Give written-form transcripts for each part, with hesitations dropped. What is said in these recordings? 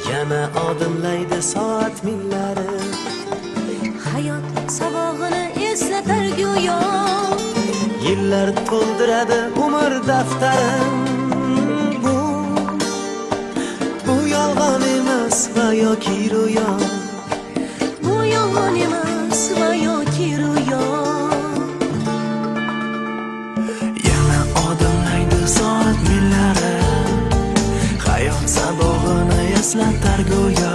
Yana odimlaydi soat millari, hayot sabog'ini eslatar go'yo. yillar to'ldiradi umr daftarin. Bu yolg'on emas va yoki ro'yo, Bu yolg'on emas va yoki ro'yo. yana odimlaydi soat millari, hayot sabog'ini eslatar go'yo.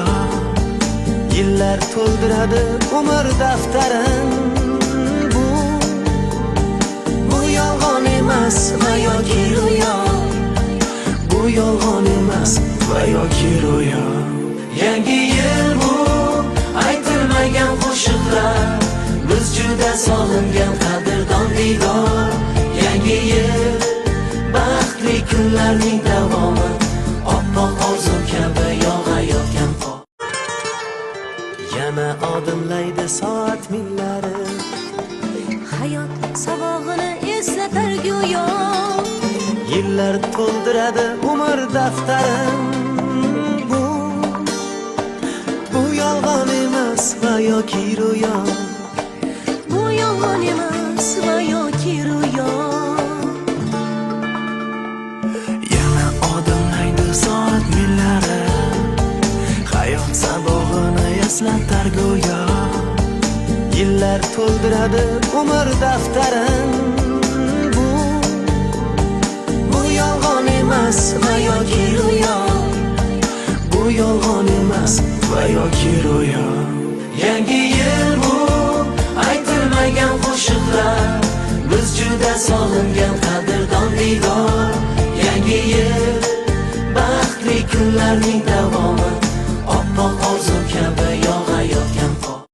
Yillar to'ldiradi umr daftarin. Bu yolg'on emas va yoki ro'yo, bu yolg'on emas va yoki ro'yo. Yangi yil bu aytilmagan qo'shiqlar, biz juda sog'ingan qadrdon diydor. Yangi yil baxtli kunlarning davomi, oppoq orzu kabi yog'ayotgan qor. Yana odimlaydi soat millari, Hayot sabog'ini eslatar go'yo. yillar to'ldiradi umr daftarin. Bu yolg'on emas va yoki ro'yo, Bu yolg'on emas va yoki ro'yo. yana odimlaydi soat millari, hayot sabog'ini eslatar go'yo. Yillar to'ldiradi umr daftarin. Bu yolg'on emas va yoki ro'yo, bu yolg'on emas va yoki ro'yo. Yangi yil bu aytilmagan qo'shiqlar, biz juda sog'ingan qadrdon diydor. Yangi yil baxtli kunlarning davomi,